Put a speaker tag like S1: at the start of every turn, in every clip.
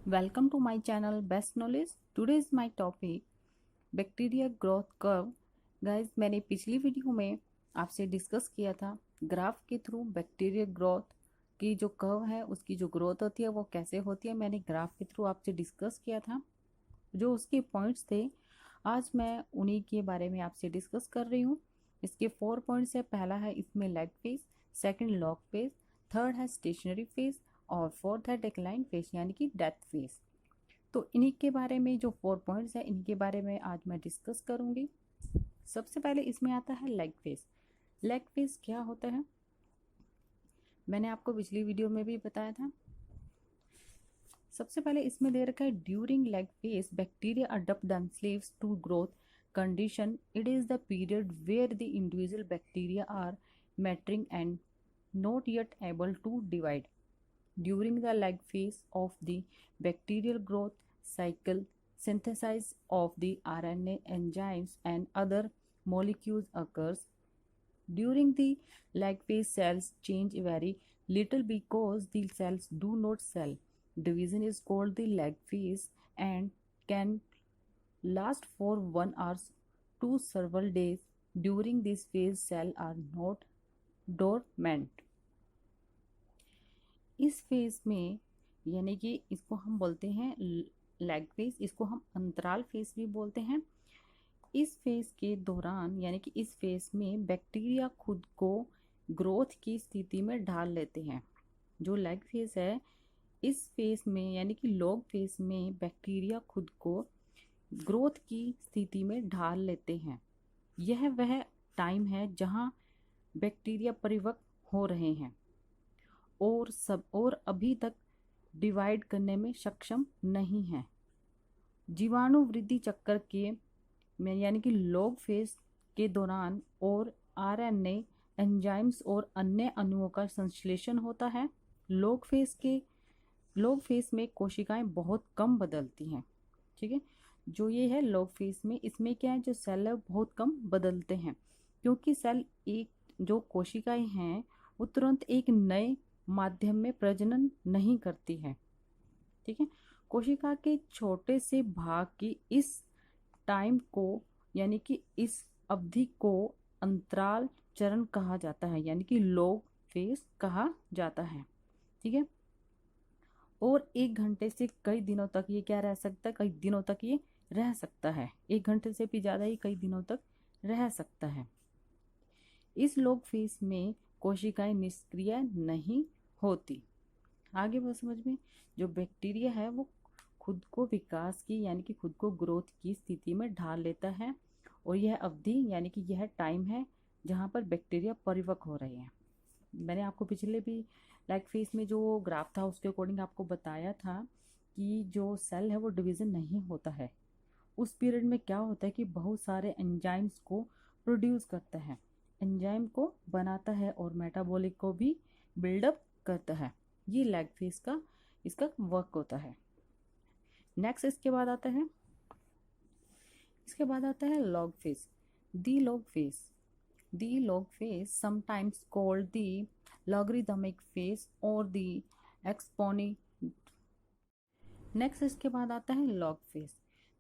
S1: Welcome to my channel Best Knowledge. Today is my topic bacteria growth curve. Guys, मैंने पिछली video में आपसे discuss किया था ग्राफ के थ्रू बैक्टीरिया ग्रोथ की जो कर्व है उसकी जो ग्रोथ होती है वो कैसे होती है। मैंने ग्राफ के थ्रू आपसे डिस्कस किया था जो उसके पॉइंट्स थे। आज मैं उन्हीं के बारे में आपसे डिस्कस कर रही हूँ। इसके 4 पॉइंट्स है। पहला है इसमें lag phase, second log phase, third है स्टेशनरी फेज और फोर्थ है डिक्लाइन फेज यानी कि डेथ फेज। तो इन्हीं के बारे में जो 4 पॉइंट्स हैं इन्हीं के बारे में आज मैं डिस्कस करूंगी। सबसे पहले इसमें आता है लेग फेज। लेग फेज क्या होता है मैंने आपको पिछली वीडियो में भी बताया था। सबसे पहले इसमें दे रखा है during lag phase bacteria adopt themselves to growth condition. It is the period where the individual bacteria are maturing and not yet able to divide. During the lag phase of the bacterial growth cycle, synthesis of the RNA enzymes and other molecules occurs. During the lag phase, cells change very little because the cells do not cell. Division is called the lag phase and can last for 1 hour to several days. During this phase, cells are not dormant. इस phase में यानी कि इसको हम बोलते हैं lag phase, इसको हम अंतराल फेज भी बोलते हैं। इस फेज के दौरान यानी कि इस फेज में बैक्टीरिया खुद को ग्रोथ की स्थिति में ढाल लेते हैं। जो लैग फेज है इस फेज में यानी कि लॉग फेज में बैक्टीरिया खुद को ग्रोथ की स्थिति में ढाल लेते हैं। यह वह टाइम है जहां बैक्टीरिया परिपक्व हो रहे हैं और अभी तक डिवाइड करने में सक्षम नहीं है। जीवाणु वृद्धि चक्कर के में यानी कि लॉग फेज के दौरान और आरएनए एंजाइम्स और अन्य अणुओं का संश्लेषण होता है। लॉग फेज में कोशिकाएं बहुत कम बदलती हैं। ठीक है, जो ये है लॉग फेज में, इसमें क्या है जो सेल है बहुत कम बदलते हैं क्योंकि सेल एक जो कोशिकाएं हैं वो तुरंत एक नए माध्यम में प्रजनन नहीं करती है। ठीक है, कोशिका के छोटे से भाग की इस टाइम को यानी कि इस अवधि को अंतराल चरण कहा जाता है यानी कि लॉग फेज कहा जाता है। ठीक है, और 1 घंटे से कई दिनों तक ये क्या रह सकता है, कई दिनों तक ये रह सकता है। 1 घंटे से भी ज्यादा ही कई दिनों तक रह सकता है। इस लॉग फेज में कोशिकाएं निष्क्रिय नहीं होती। आगे वो समझ में, जो बैक्टीरिया है वो खुद को विकास की यानी कि खुद को ग्रोथ की स्थिति में ढाल लेता है और यह अवधि यानी कि यह टाइम है जहाँ पर बैक्टीरिया परिपक्व हो रहे हैं। मैंने आपको पिछले भी लैग फेज में जो ग्राफ था उसके अकॉर्डिंग आपको बताया था कि जो सेल है वो डिवीजन नहीं होता है। उस पीरियड में क्या होता है कि बहुत सारे एंजाइम्स को प्रोड्यूस करता है, एंजाइम को बनाता है और मेटाबॉलिक को भी बिल्डअप करता है। ये लैग फेज का इसका वर्क होता है। नेक्स्ट इसके बाद आता है log phase. The log phase the log phase sometimes called the logarithmic phase और दी एक्सपोनी। नेक्स्ट इसके बाद आता है log phase.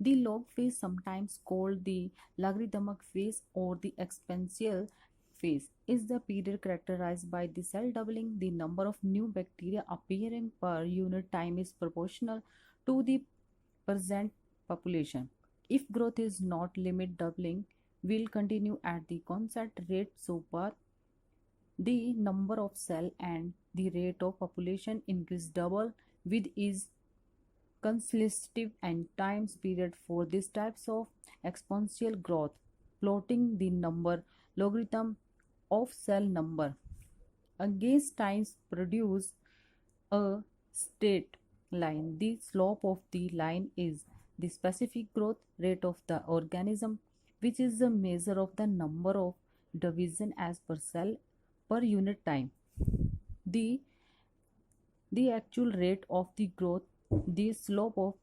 S1: The log phase, sometimes called the logarithmic phase or the exponential phase, is the period characterized by the cell doubling. The number of new bacteria appearing per unit time is proportional to the present population. If growth is not limit, doubling will continue at the constant rate so far the number of cell and the rate of population increase double with is consecutive and times period for these types of exponential growth. Plotting the number logarithm of cell number against times produce a straight line. The slope of the line is the specific growth rate of the organism, which is the measure of the number of division as per cell per unit time. The the actual rate of the growth, the slope of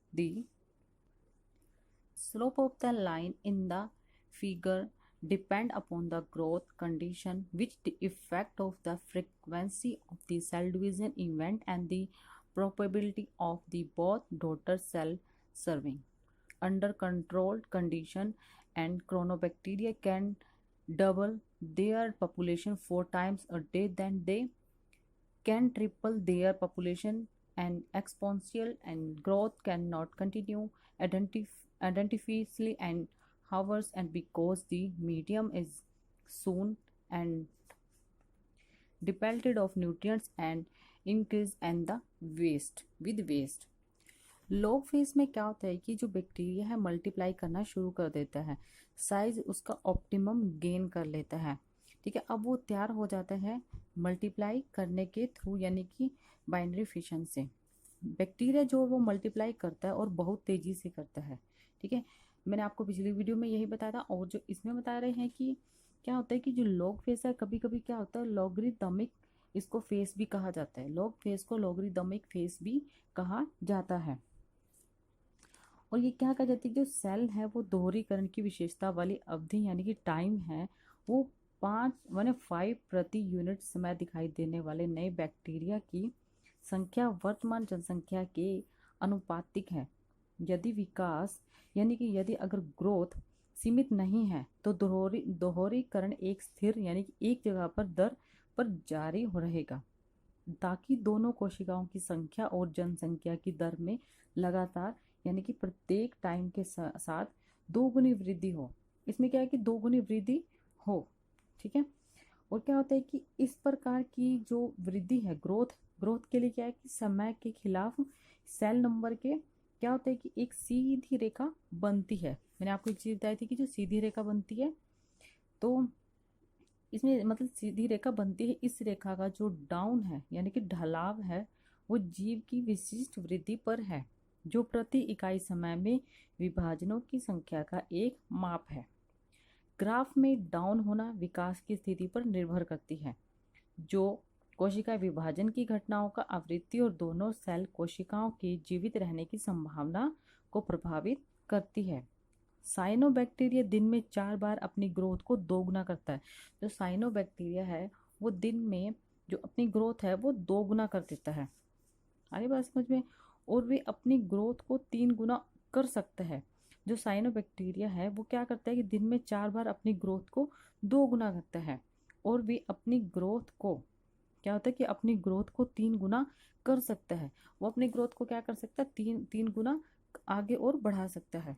S1: the line in the figure depend upon the growth condition which the effect of the frequency of the cell division event and the probability of the both daughter cell serving under controlled condition, and chronobacteria can double their population 4 times a day, then they can triple their population and exponential, and growth cannot continue identically and hours, and because the medium is soon and depleted of nutrients and increase and the waste with waste। Log phase में क्या होता है कि जो bacteria है multiply करना शुरू कर देता है, साइज उसका ऑप्टिमम गेन कर लेता है। ठीक है, अब वो तैयार हो जाता है मल्टीप्लाई करने के थ्रू, यानी कि बाइनरी फिशन से। बैक्टीरिया जो वो मल्टीप्लाई करता है और बहुत तेज़ी से करता है। ठीक है, मैंने आपको पिछली वीडियो में यही बताया था, और जो इसमें बता रहे हैं कि क्या होता है कि जो लॉग फेज है कभी कभी क्या होता है लॉगरिदमिक इसको फेस भी कहा जाता है। लॉग फेज को लॉगरिदमिक फेस भी कहा जाता है। और ये क्या कहा जाता है, जो सेल है वो दोहरीकरण की विशेषता वाली अवधि यानी कि टाइम है, वो 5 प्रति यूनिट समय दिखाई देने वाले नए बैक्टीरिया की संख्या वर्तमान जनसंख्या के अनुपातिक है। यदि विकास यानी कि यदि अगर ग्रोथ सीमित नहीं है तो दोहरीकरण एक स्थिर यानी कि एक जगह पर दर पर जारी हो रहेगा, ताकि दोनों कोशिकाओं की संख्या और जनसंख्या की दर में लगातार यानी कि प्रत्येक टाइम के साथ दोगुनी वृद्धि हो। इसमें क्या है कि दोगुनी वृद्धि हो। ठीक है, और क्या होता है कि इस प्रकार की जो वृद्धि है ग्रोथ के लिए क्या है कि समय के खिलाफ सेल नंबर के क्या होता है कि एक सीधी रेखा बनती है। मैंने आपको एक चीज़ बताई थी कि जो सीधी रेखा बनती है, तो इसमें मतलब सीधी रेखा बनती है, इस रेखा का जो डाउन है यानी कि ढलाव है वो जीव की विशिष्ट वृद्धि पर है, जो प्रति इकाई समय में विभाजनों की संख्या का एक माप है। ग्राफ में डाउन होना विकास की स्थिति पर निर्भर करती है, जो कोशिका विभाजन की घटनाओं का आवृत्ति और दोनों सेल कोशिकाओं के जीवित रहने की संभावना को प्रभावित करती है। साइनोबैक्टीरिया दिन में 4 बार अपनी ग्रोथ को दोगुना करता है। जो साइनोबैक्टीरिया है वो दिन में जो अपनी ग्रोथ है वो दोगुना कर देता है। आगे बात समझ में। और वे अपनी ग्रोथ को 3 गुना कर सकता है। जो साइनोबैक्टीरिया है वो क्या करता है कि दिन में 4 बार अपनी ग्रोथ को 2 गुना करता है, और वे अपनी ग्रोथ को क्या होता है कि अपनी ग्रोथ को 3 गुना कर सकता है। वो अपनी ग्रोथ को क्या कर सकता है, तीन गुना आगे और बढ़ा सकता है।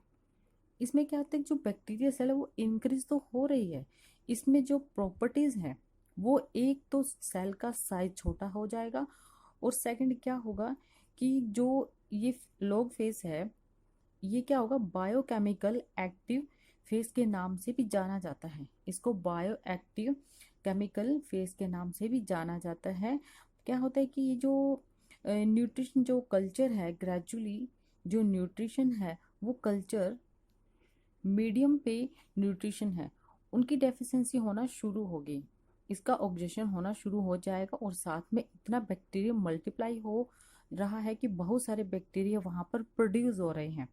S1: इसमें क्या होता है जो बैक्टीरिया सेल है वो इंक्रीज तो हो रही है, इसमें जो प्रॉपर्टीज हैं वो एक तो सेल का साइज छोटा हो जाएगा, और सेकंड क्या होगा कि जो ये लॉग फेज है ये क्या होगा बायोकेमिकल एक्टिव फेज के नाम से भी जाना जाता है। इसको बायो एक्टिव केमिकल फेज के नाम से भी जाना जाता है। क्या होता है कि ये जो न्यूट्रिशन जो कल्चर है ग्रेजुअली जो न्यूट्रिशन है वो कल्चर मीडियम पे न्यूट्रिशन है उनकी डेफिशिएंसी होना शुरू होगी, इसका ऑब्जेक्शन होना शुरू हो जाएगा, और साथ में इतना बैक्टीरिया मल्टीप्लाई हो रहा है कि बहुत सारे बैक्टीरिया वहाँ पर प्रोड्यूस हो रहे हैं,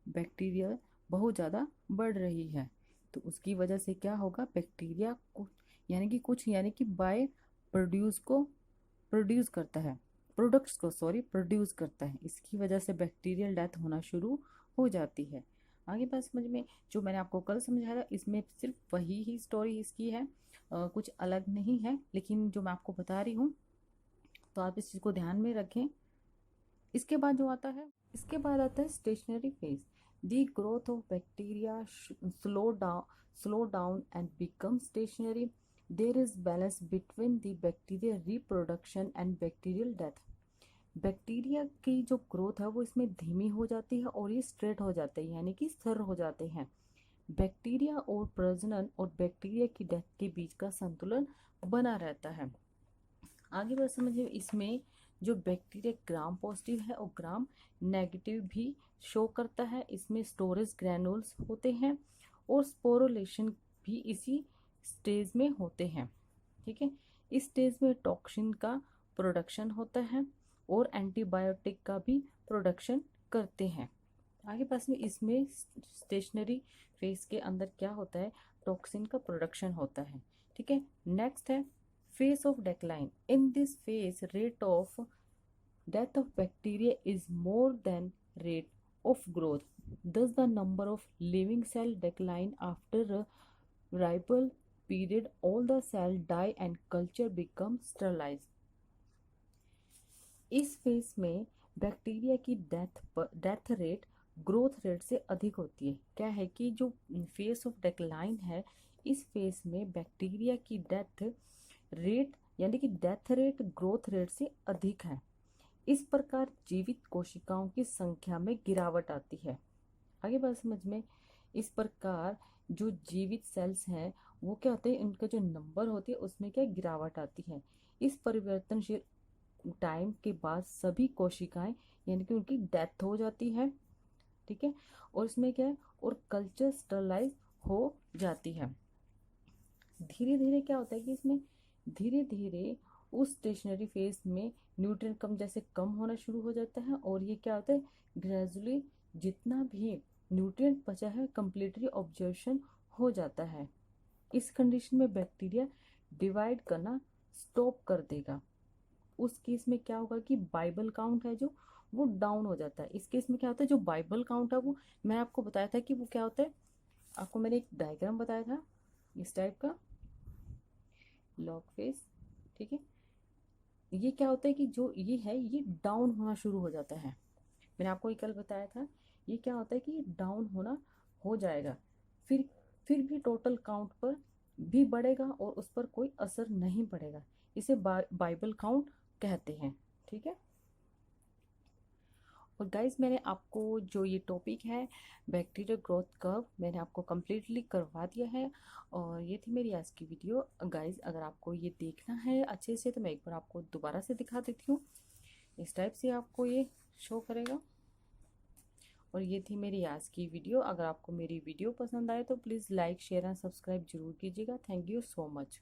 S1: बैक्टीरिया बहुत ज़्यादा बढ़ रही है। तो उसकी वजह से क्या होगा बैक्टीरिया को यानी कि बाय प्रोड्यूस को प्रोड्यूस करता है प्रोडक्ट्स को प्रोड्यूस करता है, इसकी वजह से बैक्टीरियल डेथ होना शुरू हो जाती है। आगे बात समझ में। जो मैंने आपको कल समझाया था इसमें सिर्फ वही ही स्टोरी इसकी है, कुछ अलग नहीं है, लेकिन जो मैं आपको बता रही हूँ तो आप इस चीज़ को ध्यान में रखें। इसके बाद जो आता है stationary phase. The growth of bacteria slow down and become stationary. There is balance between the bacteria reproduction and bacterial death. Bacteria की जो ग्रोथ है वो इसमें धीमी हो जाती है और ये स्ट्रेट हो जाते हैं यानी कि स्थिर हो जाते हैं। बैक्टीरिया और प्रजनन और बैक्टीरिया की डेथ के बीच का संतुलन बना रहता है। आगे बात समझिए। इसमें जो बैक्टीरिया ग्राम पॉजिटिव है और ग्राम नेगेटिव भी शो करता है। इसमें स्टोरेज ग्रैनुल्स होते हैं और स्पोरोलेशन भी इसी स्टेज में होते हैं। ठीक है, इस स्टेज में टॉक्सिन का प्रोडक्शन होता है और एंटीबायोटिक का भी प्रोडक्शन करते हैं। आगे पास में इसमें स्टेशनरी फेज के अंदर क्या होता है टॉक्सिन का प्रोडक्शन होता है। ठीक है, नेक्स्ट है phase of decline. In this phase rate of death of bacteria is more than rate of growth, thus the number of living cell decline after a rival period, all the cell die and culture become sterilized. इस phase में bacteria की death rate growth rate से अधिक होती है। क्या है कि जो फेज ऑफ डेक्लाइन है, इस फेज में बैक्टीरिया की डेथ रेट यानी कि डेथ रेट ग्रोथ रेट से अधिक है। इस प्रकार जीवित कोशिकाओं की संख्या में गिरावट आती है। आगे बात समझ में। इस प्रकार जो जीवित सेल्स हैं वो क्या होते हैं, उनका जो नंबर होती है उसमें क्या गिरावट आती है। इस परिवर्तनशील टाइम के बाद सभी कोशिकाएं यानी कि उनकी डेथ हो जाती है, ठीक है, और इसमें क्या है, और कल्चर स्टरलाइज हो जाती है। धीरे धीरे क्या होता है कि इसमें धीरे धीरे उस स्टेशनरी फेज में न्यूट्रिएंट कम जैसे कम होना शुरू हो जाता है, और ये क्या होता है, ग्रेजुअली जितना भी न्यूट्रिएंट बचा है कंप्लीटली ऑब्जर्वेशन हो जाता है। इस कंडीशन में बैक्टीरिया डिवाइड करना स्टॉप कर देगा। उस केस में क्या होगा कि बाइबल काउंट है जो वो डाउन हो जाता है। इस केस में क्या होता है, जो बाइबल काउंट है वो मैं आपको बताया था कि वो क्या होता है, आपको मैंने एक डायग्राम बताया था इस टाइप का लॉग फेज, ठीक है। ये क्या होता है कि जो ये है ये डाउन होना शुरू हो जाता है। मैंने आपको ये कल बताया था, ये क्या होता है कि ये डाउन होना हो जाएगा, फिर भी टोटल काउंट पर भी बढ़ेगा और उस पर कोई असर नहीं पड़ेगा। इसे बाइबल काउंट कहते हैं, ठीक है। और गाइज मैंने आपको जो ये टॉपिक है बैक्टीरिया ग्रोथ कर्व मैंने आपको कम्प्लीटली करवा दिया है, और ये थी मेरी आज की वीडियो। गाइज अगर आपको ये देखना है अच्छे से तो मैं एक बार आपको दोबारा से दिखा देती हूँ। इस टाइप से आपको ये शो करेगा। और ये थी मेरी आज की वीडियो। अगर आपको मेरी वीडियो पसंद आए तो please like share and subscribe जरूर कीजिएगा। Thank you so much.